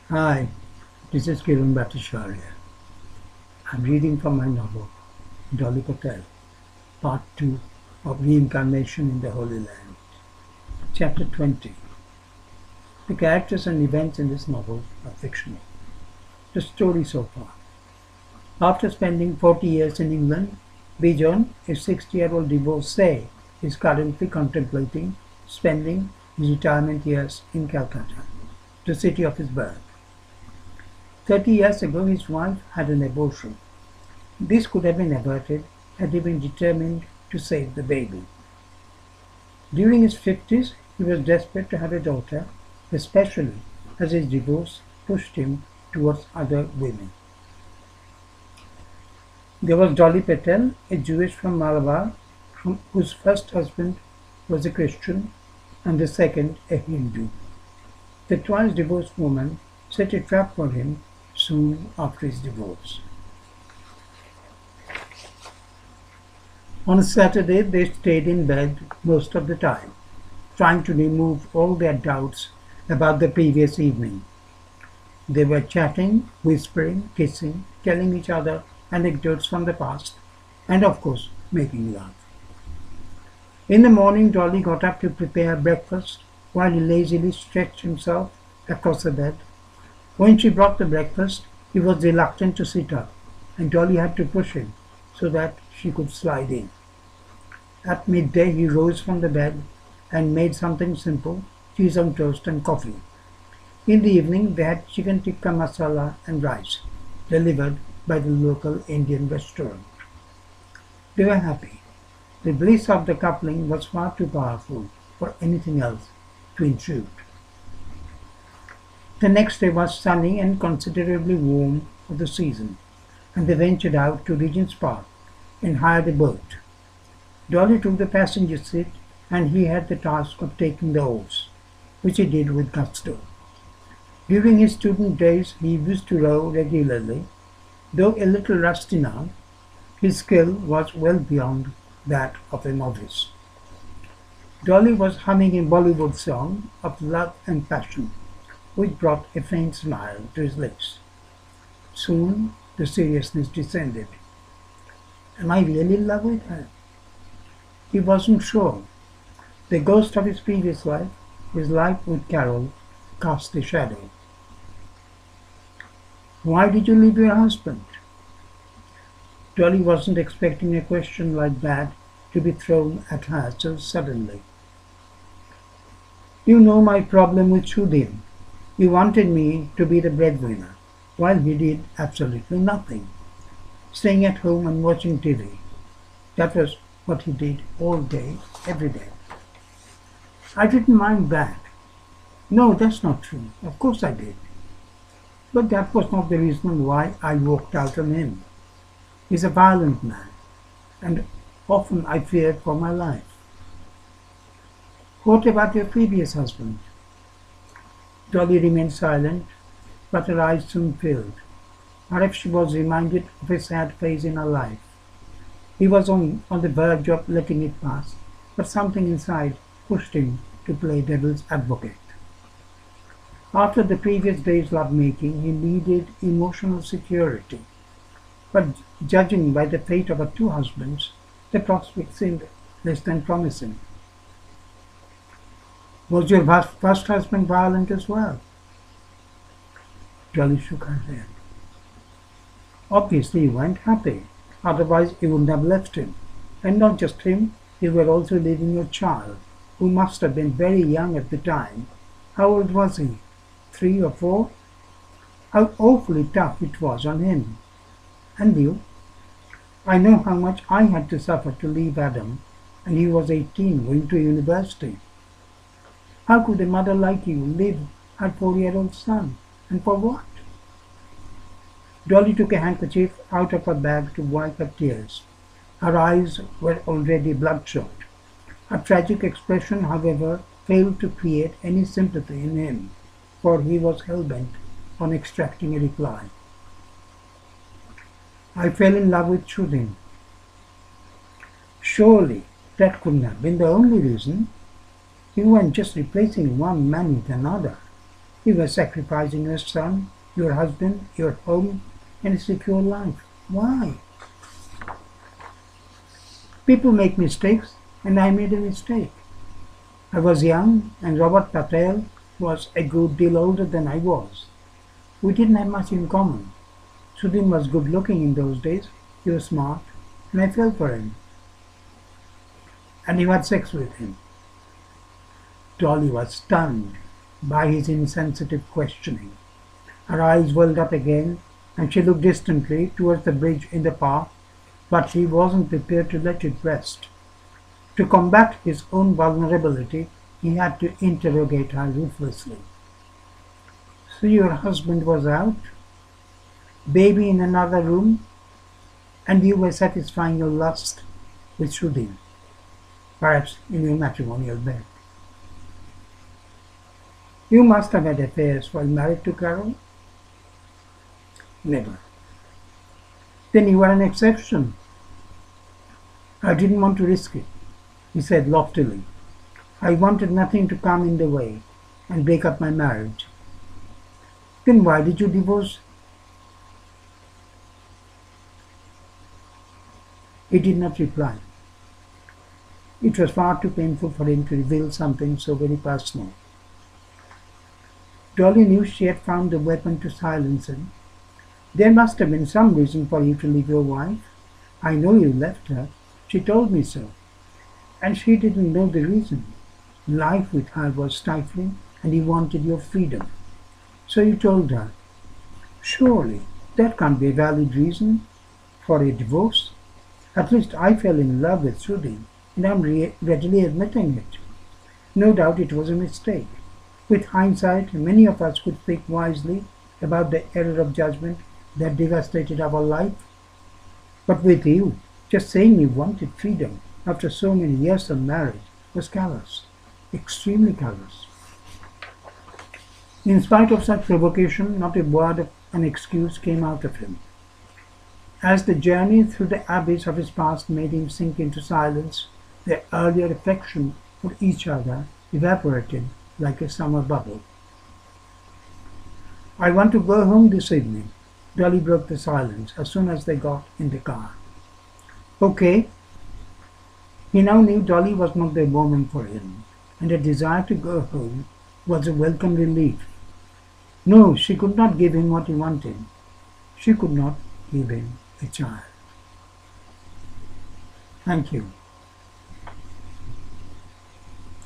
Hi, this is Keron Bhattacharya. I'm reading from my novel, Dolly PATEL, Part 2 of Reincarnation in the Holy Land. Chapter 20. The characters and events in this novel are fictional. The story so far. After spending 40 years in England, Bijon, a 60-year-old divorcee, is currently contemplating spending his retirement years in Calcutta, the city of his birth. 30 years ago, his wife had an abortion. This could have been averted had he been determined to save the baby. During his 50s, he was desperate to have a daughter, especially as his divorce pushed him towards other women. There was Dolly PATEL, a Jewess from Malabar, whose first husband was a Christian and the second a Hindu. The twice divorced woman set a trap for him soon after his divorce. On Saturday, they stayed in bed most of the time, trying to remove all their doubts about the previous evening. They were chatting, whispering, kissing, telling each other anecdotes from the past, and of course, making love. In the morning, Dolly got up to prepare breakfast while he lazily stretched himself across the bed. When she brought the breakfast, he was reluctant to sit up, and Dolly had to push him so that she could slide in. At midday, he rose from the bed and made something simple, cheese on toast and coffee. In the evening, they had chicken tikka masala and rice, delivered by the local Indian restaurant. They were happy. The bliss of the coupling was far too powerful for anything else to intrude. The next day was sunny and considerably warm for the season, and they ventured out to Regent's Park and hired a boat. Dolly took the passenger seat, and he had the task of taking the oars, which he did with gusto. During his student days, he used to row regularly. Though a little rusty now, his skill was well beyond that of a novice. Dolly was humming a Bollywood song of love and passion, which brought a faint smile to his lips. Soon the seriousness descended. Am I really in love with her? He wasn't sure. The ghost of his previous life, his life with Carol, cast a shadow. Why did you leave your husband? Dolly wasn't expecting a question like that to be thrown at her so suddenly. You know my problem with Shudin. He wanted me to be the breadwinner, while he did absolutely nothing, staying at home and watching TV. That was what he did all day, every day. I didn't mind that. No, that's not true. Of course I did. But that was not the reason why I walked out on him. He's a violent man, and often I feared for my life. What about your previous husband? Dolly remained silent, but her eyes soon filled. Perhaps she was reminded of a sad phase in her life. He was on the verge of letting it pass, but something inside pushed him to play devil's advocate. After the previous day's lovemaking, he needed emotional security. But judging by the fate of her two husbands, the prospect seemed less than promising. Was your first husband violent as well? Dolly shook her head. Obviously, he weren't happy. Otherwise, he wouldn't have left him. And not just him, you were also leaving your child, who must have been very young at the time. How old was he? 3 or 4? How awfully tough it was on him. And you? I know how much I had to suffer to leave Adam, and he was 18, going to university. How could a mother like you leave her 4-year-old son? And for what? Dolly took a handkerchief out of her bag to wipe her tears. Her eyes were already bloodshot. Her tragic expression, however, failed to create any sympathy in him, for he was hell-bent on extracting a reply. I fell in love with Shudin. Surely that couldn't have been the only reason. You weren't just replacing one man with another. You were sacrificing your son, your husband, your home, and a secure life. Why? People make mistakes, and I made a mistake. I was young, and Robert Patel was a good deal older than I was. We didn't have much in common. Sudhin was good looking in those days. He was smart, and I fell for him. And you had sex with him. Dolly was stunned by his insensitive questioning. Her eyes welled up again, and she looked distantly towards the bridge in the park, but he wasn't prepared to let it rest. To combat his own vulnerability, he had to interrogate her ruthlessly. So your husband was out, baby in another room, and you were satisfying your lust with Sudhin, perhaps in your matrimonial bed. You must have had affairs while married to Keron? Never. Then you were an exception. I didn't want to risk it, he said loftily. I wanted nothing to come in the way and break up my marriage. Then why did you divorce? He did not reply. It was far too painful for him to reveal something so very personal. Dolly knew she had found the weapon to silence him. There must have been some reason for you to leave your wife. I know you left her. She told me so. And she didn't know the reason. Life with her was stifling, and he wanted your freedom. So you told her. Surely that can't be a valid reason for a divorce. At least I fell in love with Sudhin, and I'm readily admitting it. No doubt it was a mistake. With hindsight, many of us could speak wisely about the error of judgment that devastated our life. But with you, just saying you wanted freedom after so many years of marriage was callous, extremely callous. In spite of such provocation, not a word of an excuse came out of him. As the journey through the abyss of his past made him sink into silence, their earlier affection for each other evaporated like a summer bubble. I want to go home this evening. Dolly broke the silence as soon as they got in the car. Okay. He now knew Dolly was not the woman for him, and a desire to go home was a welcome relief. No, she could not give him what he wanted. She could not give him a child. Thank you.